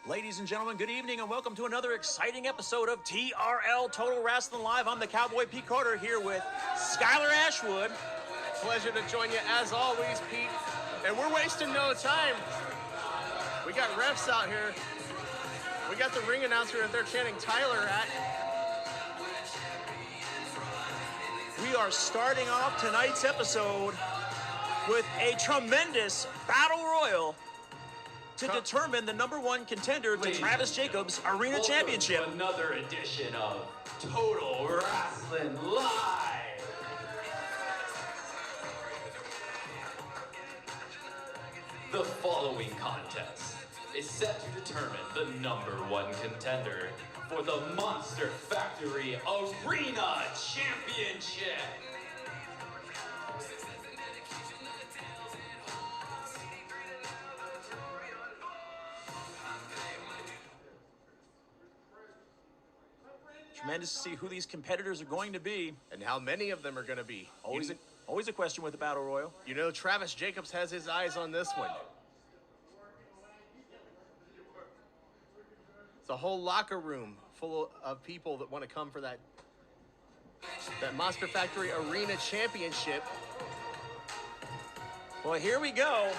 Ladies and gentlemen, good evening and welcome to another exciting episode of TRL Total Wrestling Live. I'm the Cowboy Pete Carter here with Skylar Ashwood. Pleasure to join you as always, Pete. And we're wasting no time. We got refs out here. We got the ring announcer that they're chanting Tyler at. We are starting off tonight's episode with a tremendous battle royal to determine the #1 contender to Travis Jacobs' Arena Championship. Another edition of Total Wrestling Live. The following contest is set to determine the #1 contender for the Monster Factory Arena Championship. Tremendous to see who these competitors are going to be. And how many of them are going to be. Always a question with the Battle Royal. You know, Travis Jacobs has his eyes on this one. It's a whole locker room full of people that want to come for that Monster Factory Arena Championship. Well, here we go.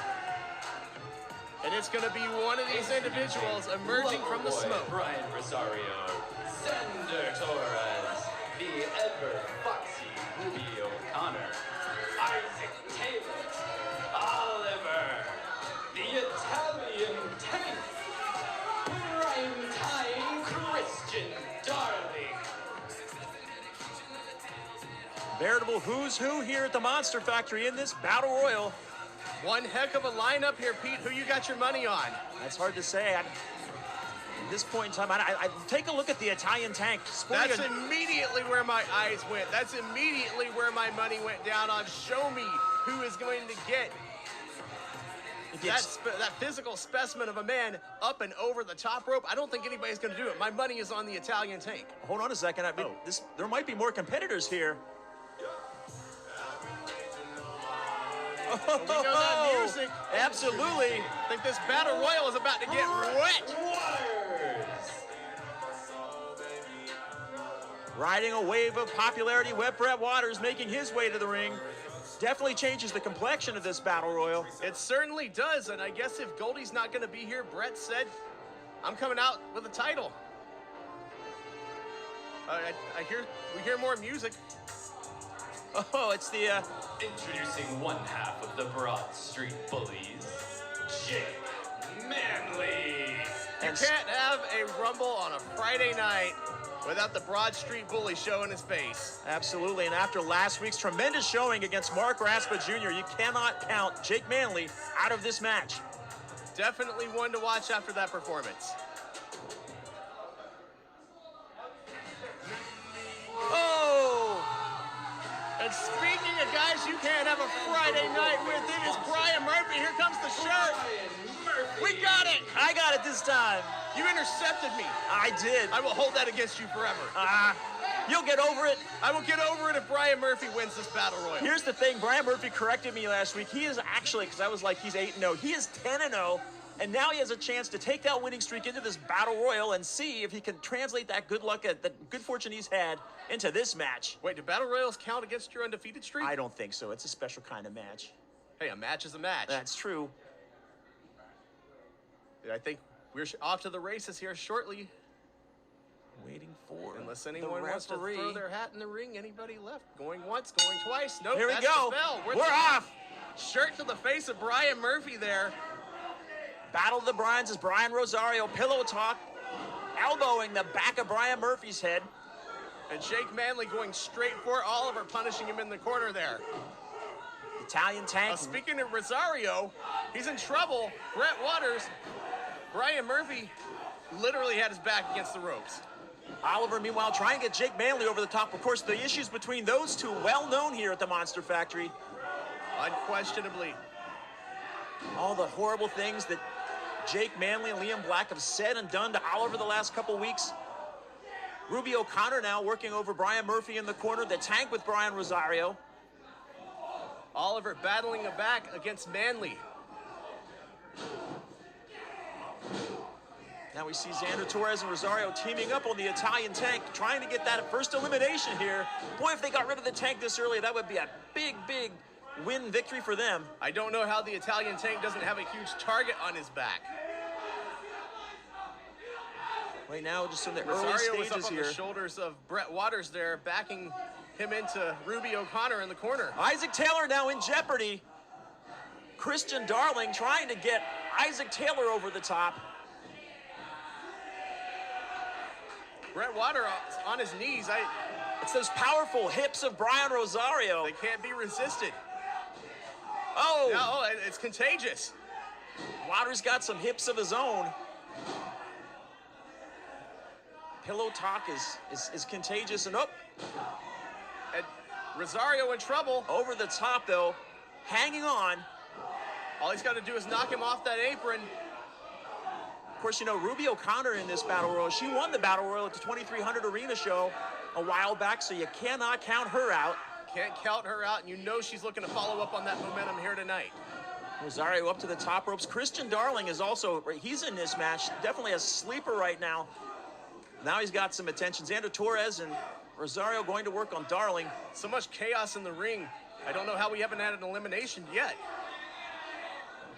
And it's going to be one of these individuals emerging from the smoke. Brian Rosario, Sender Torres, the ever foxy Ruby O'Connor, Isaac Taylor, Oliver, the Italian Tank, Prime Time Christian Darling. Veritable who's who here at the Monster Factory in this Battle Royal. One heck of a lineup here, Pete. Who you got your money on? That's hard to say. At this point in time, I take a look at the Italian Tank. That's immediately where my eyes went. That's immediately where my money went down on. Show me who is going to get that physical specimen of a man up and over the top rope. I don't think anybody's going to do it. My money is on the Italian Tank. Hold on a second. There might be more competitors here. We know that music. Absolutely. I think this Battle Royal is about to get wet. Riding a wave of popularity, Wet Brett Waters making his way to the ring. Definitely changes the complexion of this Battle Royal. It certainly does, and I guess if Goldie's not going to be here, Brett said, I'm coming out with a title. We hear more music. Oh, it's the... Introducing one half of the Broad Street Bullies, Jake Manley. You can't have a Rumble on a Friday night without the Broad Street Bully showing his face. Absolutely, and after last week's tremendous showing against Mark Raspa Jr., you cannot count Jake Manley out of this match. Definitely one to watch after that performance. Oh! And speaking of guys you can't have a Friday night with, it is Brian Murphy. Here comes the shirt. We got it. I got it this time. You intercepted me. I did. I will hold that against you forever. You'll get over it. I will get over it if Brian Murphy wins this Battle Royal. Here's the thing. Brian Murphy corrected me last week. He is actually, because I was like, he's 8-0. He is 10-0. And now he has a chance to take that winning streak into this Battle Royal and see if he can translate that good luck, that good fortune he's had into this match. Wait, do Battle Royals count against your undefeated streak? I don't think so. It's a special kind of match. Hey, a match is a match. That's true. I think we're off to the races here shortly. Waiting for Unless anyone wants to throw their hat in the ring. Anybody left? Going once, going twice. Nope, here we that's go. The bell. We're off. Shirt to the face of Brian Murphy there. Battle of the Bryans is Brian Rosario. Pillow talk. Elbowing the back of Brian Murphy's head. And Jake Manley going straight for Oliver, punishing him in the corner there. Italian Tank. Speaking of Rosario, he's in trouble. Brett Waters, Brian Murphy literally had his back against the ropes. Oliver, meanwhile, trying to get Jake Manley over the top. Of course, the issues between those two, well known here at the Monster Factory. Unquestionably. All the horrible things that Jake Manley and Liam Black have said and done to Oliver the last couple weeks. Ruby O'Connor now working over Brian Murphy in the corner. The Tank with Brian Rosario. Oliver battling a back against Manley. Now we see Xander Torres and Rosario teaming up on the Italian Tank, trying to get that first elimination here. Boy, if they got rid of the Tank this early, that would be a big, big win victory for them. I don't know how the Italian Tank doesn't have a huge target on his back. Right now, just in the Rosario early was stages up on here. the shoulders of Brett Waters there, backing him into Ruby O'Connor in the corner. Isaac Taylor now in jeopardy. Christian Darling trying to get Isaac Taylor over the top. Brett Waters on his knees. It's those powerful hips of Brian Rosario. They can't be resisted. Oh! No, it's contagious. Waters got some hips of his own. Pillow talk is contagious and up. And Rosario in trouble. Over the top though, hanging on. All he's got to do is knock him off that apron. Of course, you know, Ruby O'Connor in this Battle Royal, she won the Battle Royal at the 2300 Arena show a while back, so you cannot count her out. Can't count her out, and you know she's looking to follow up on that momentum here tonight. Rosario up to the top ropes. Christian Darling is also, he's in this match, definitely a sleeper right now. Now he's got some attention. Xander Torres and Rosario going to work on Darling. So much chaos in the ring. I don't know how we haven't had an elimination yet.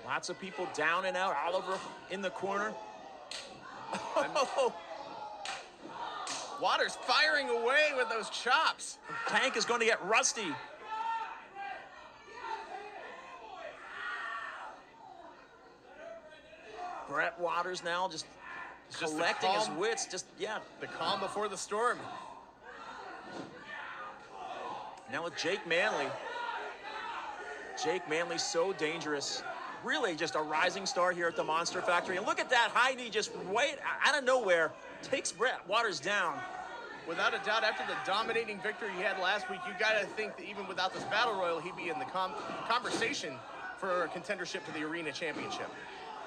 Lots of people down and out. Oliver in the corner. Waters firing away with those chops. Tank is going to get rusty. Brett Waters now just collecting his wits. The calm before the storm. Now with Jake Manley. Jake Manley so dangerous. Really just a rising star here at the Monster Factory. And look at that high knee just right out of nowhere. Takes Brett Waters down. Without a doubt, after the dominating victory he had last week, you got to think that even without this Battle Royal, he'd be in the conversation for a contendership to the Arena Championship.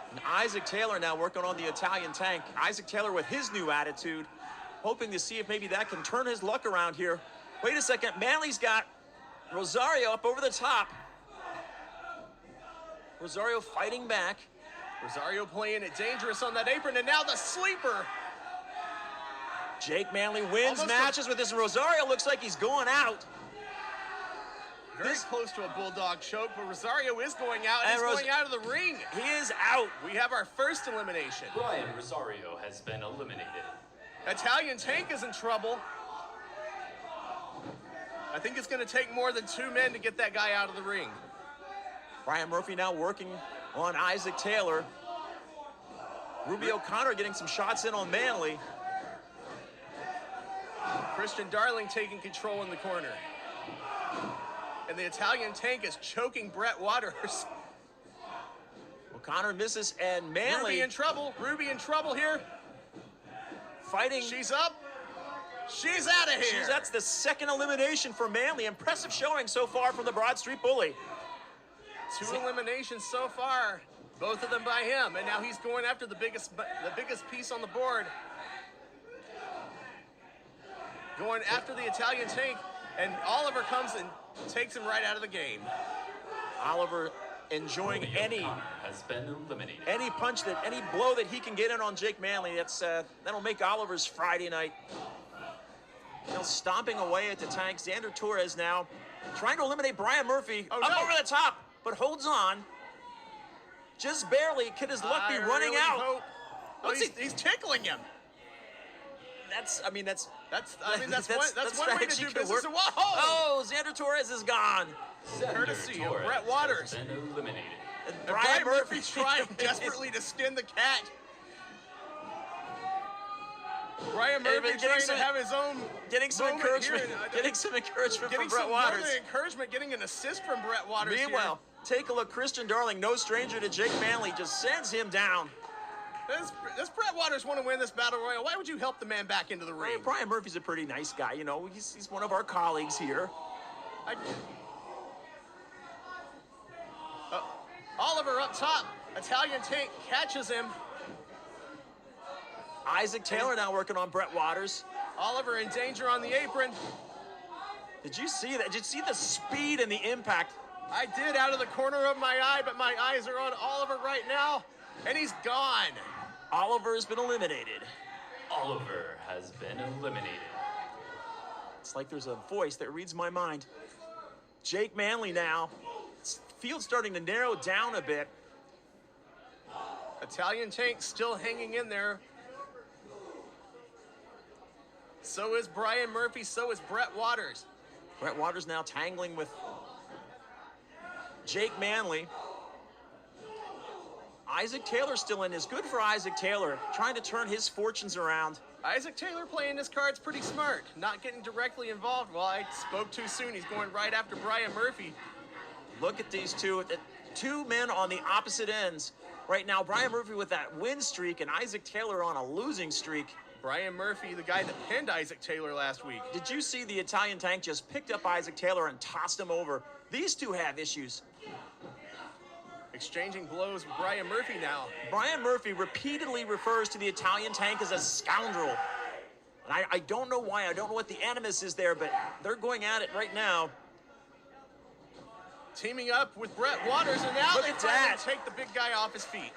And Isaac Taylor now working on the Italian Tank. Isaac Taylor with his new attitude, hoping to see if maybe that can turn his luck around here. Wait a second, Manley's got Rosario up over the top. Rosario fighting back. Rosario playing it dangerous on that apron, and now the sleeper. Jake Manley wins matches with this, and Rosario looks like he's going out. Very close to a bulldog choke, but Rosario is going out, and he's going out of the ring. He is out. We have our first elimination. Brian Rosario has been eliminated. Italian Tank is in trouble. I think it's going to take more than 2 men to get that guy out of the ring. Brian Murphy now working on Isaac Taylor. Ruby O'Connor getting some shots in on Manley. Christian Darling taking control in the corner. And the Italian Tank is choking Brett Waters. O'Connor misses, and Manley. Ruby in trouble. Ruby in trouble here. Fighting. She's up. She's out of here. That's the second elimination for Manley. Impressive showing so far from the Broad Street Bully. 2 eliminations so far, both of them by him, and now he's going after the biggest piece on the board. Going after the Italian Tank, and Oliver comes and takes him right out of the game. Oliver enjoying any has been eliminated. Any punch any blow that he can get in on Jake Manley. That'll make Oliver's Friday night. Stomping away at the Tank. Xander Torres now trying to eliminate Brian Murphy over the top, but holds on. Just barely. Could his luck be running out? He's tickling him. That's one way to do business. Oh, Xander Torres is gone. Courtesy of Brett Waters. Has been eliminated. And Brian Murphy trying desperately to skin the cat. Brian Murphy trying to have his own getting some encouragement. Getting some encouragement from Brett Waters. More than encouragement, getting an assist from Brett Waters. Meanwhile, take a look. Christian Darling, no stranger to Jake Manley, just sends him down. Does Brett Waters want to win this Battle Royal? Why would you help the man back into the ring? Brian Murphy's a pretty nice guy. You know, he's one of our colleagues here. Oliver up top. Italian Tank catches him. Isaac Taylor now working on Brett Waters. Oliver in danger on the apron. Did you see that? Did you see the speed and the impact? I did out of the corner of my eye, but my eyes are on Oliver right now, and he's gone. Oliver has been eliminated. Oliver has been eliminated. It's like there's a voice that reads my mind. Jake Manley now. Field's starting to narrow down a bit. Italian Tank still hanging in there. So is Brian Murphy, so is Brett Waters. Brett Waters now tangling with Jake Manley. Isaac Taylor still in this. Good for Isaac Taylor, trying to turn his fortunes around. Isaac Taylor playing his cards pretty smart, not getting directly involved. Well, I spoke too soon. He's going right after Brian Murphy. Look at these two men on the opposite ends. Right now, Brian Murphy with that win streak and Isaac Taylor on a losing streak. Brian Murphy, the guy that pinned Isaac Taylor last week. Did you see the Italian Tank just picked up Isaac Taylor and tossed him over? These two have issues. Exchanging blows with Brian Murphy now. Brian Murphy repeatedly refers to the Italian Tank as a scoundrel. And I don't know why. I don't know what the animus is there, but they're going at it right now. Teaming up with Brett Waters, and now Look they at finally that. take the big guy off his feet.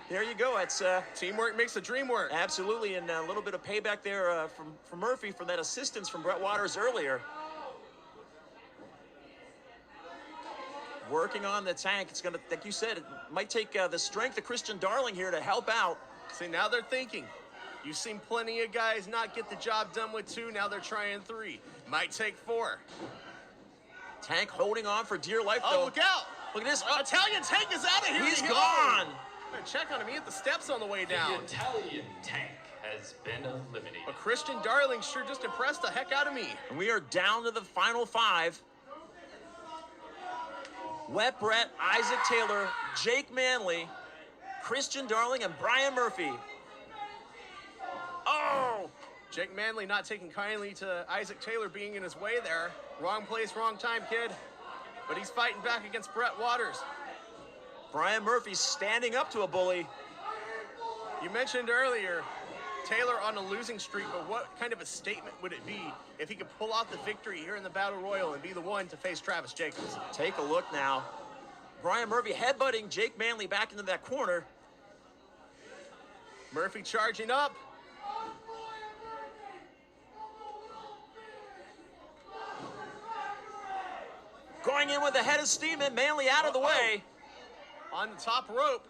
There you go. It's Teamwork makes the dream work. absolutely, and a little bit of payback there from Murphy for that assistance from Brett Waters earlier. Working on the Tank. It's going to, like you said, it might take the strength of Christian Darling here to help out. See, now they're thinking. You've seen plenty of guys not get the job done with 2. Now they're trying 3. Might take 4. Tank holding on for dear life, Oh, though. look out! Look at this. Italian Tank is out of here. He's He gone. Better check on him. He hit the steps on the way The down. Italian Tank has been eliminated. But Christian Darling sure just impressed the heck out of me. And we are down to the final 5. Wet Brett, Isaac Taylor, Jake Manley, Christian Darling, and Brian Murphy. Oh! Jake Manley not taking kindly to Isaac Taylor being in his way there. Wrong place, wrong time, kid. But he's fighting back against Brett Waters. Brian Murphy standing up to a bully. You mentioned earlier Taylor on a losing streak, but what kind of a statement would it be if he could pull off the victory here in the Battle Royal and be the one to face Travis Jacobs? Take a look now. Brian Murphy headbutting Jake Manley back into that corner. Murphy charging up. Going in with the head of steam and Manley out of the way. On the top rope.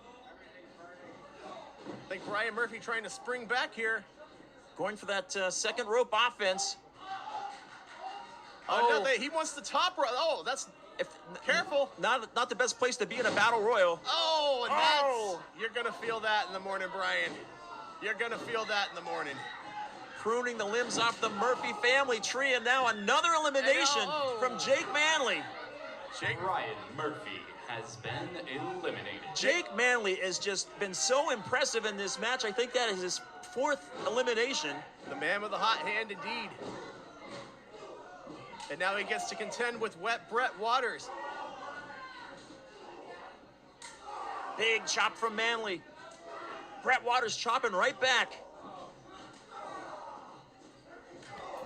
I think Brian Murphy trying to spring back here. Going for that second rope offense. Oh, no, he wants the top rope. Oh, that's careful. Not the best place to be in a battle royal. Oh, and Oh. that's, you're going to feel that in the morning, Brian. You're going to feel that in the morning. Pruning the limbs off the Murphy family tree, and now another elimination Oh. from Jake Manley. Brian Murphy has been eliminated. Jake Manley has just been so impressive in this match. I think that is his 4th elimination. The man with the hot hand indeed. And now he gets to contend with Wet Brett Waters. Big chop from Manley. Brett Waters chopping right back.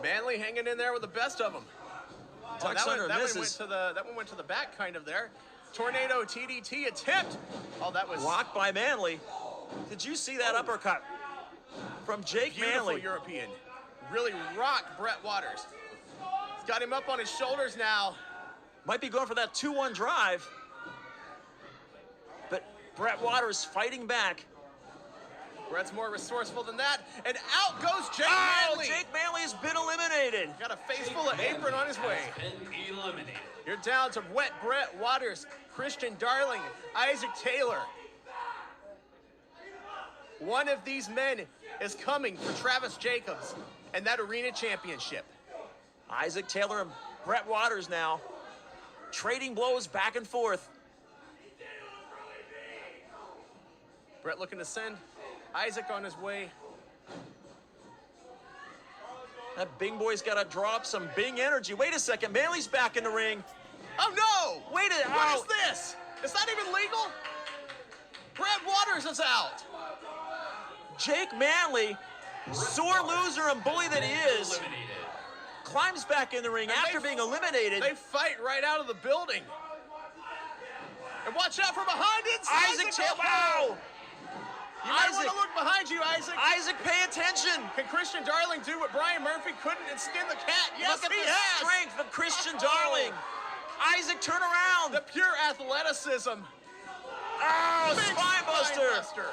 Manley hanging in there with the best of them. Tucks under, misses. That one went to the back kind of there. Tornado TDT attempt. Oh, that was Blocked by Manley. Did you see that uppercut from Jake beautiful Manley? European. Really rocked Brett Waters. He's got him up on his shoulders now. Might be going for that 2-1 drive. But Brett Waters fighting back. Brett's more resourceful than that. And out goes Jake Oh, Manley. Jake Manley has been eliminated. Got a face full of apron on his way. Has been eliminated. You're down to Wet Brett Waters, Christian Darling, Isaac Taylor. One of these men is coming for Travis Jacobs and that arena championship. Isaac Taylor and Brett Waters now trading blows back and forth. Brett looking to send Isaac on his way. That Bing boy's got to draw up some Bing energy. Wait a second, Manley's back in the ring. Oh no! Wait a What is this? Is that even legal? Brett Waters is out. Jake Manley, sore loser and bully that he is, Eliminated. climbs back in the ring And after being eliminated. They fight right out of the building. And watch out from behind it. Isaac Taylor, wow! You might want Isaac, to look behind you, Isaac. Isaac, pay attention. Can Christian Darling do what Brian Murphy couldn't and skin the cat? Yes, Look at he the has. strength of Christian Darling. Isaac, turn around. The pure athleticism. Oh, Big spinebuster.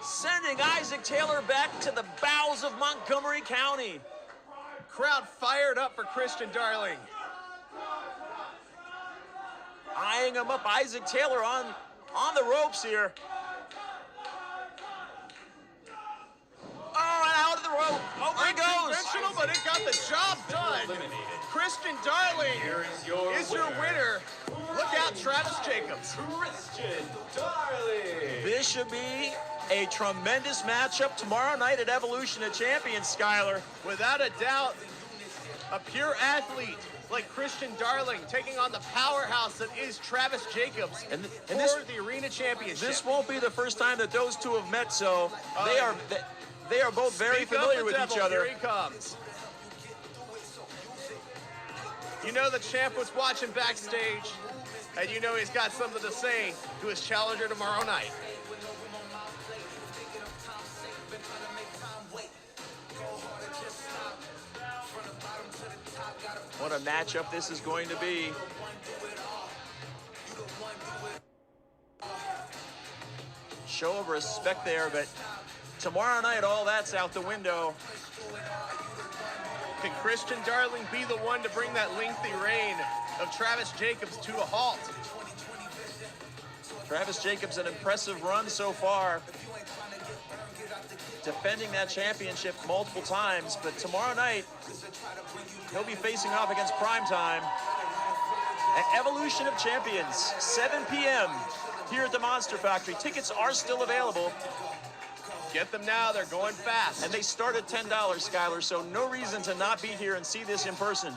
Sending Isaac Taylor back to the bowels of Montgomery County. Crowd fired up for Christian Darling. Eyeing him up, Isaac Taylor on the ropes here. Oh, and out of the rope. Over he goes. Unconventional, but it got the job done. Eliminated. Christian Darling Here is your winner. Look out, Travis Jacobs. Christian Darling. This should be a tremendous matchup tomorrow night at Evolution of Champions, Skyler. Without a doubt, a pure athlete like Christian Darling taking on the powerhouse that is Travis Jacobs And for this- the Arena Championship. This won't be the first time that those two have met, so they are both very Speak up, familiar the with devil. each other. Here he comes. You know the champ was watching backstage, and you know he's got something to say to his challenger tomorrow night. What a matchup this is going to be. Show of respect there, but tomorrow night, all that's out the window. Can Christian Darling be the one to bring that lengthy reign of Travis Jacobs to a halt? Travis Jacobs, an impressive run so far, defending that championship multiple times, but tomorrow night, he'll be facing off against Primetime at Evolution of Champions, 7 p.m. here at the Monster Factory. Tickets are still available, Get them now, they're going fast. and they start at $10, Skyler, so no reason to not be here and see this in person.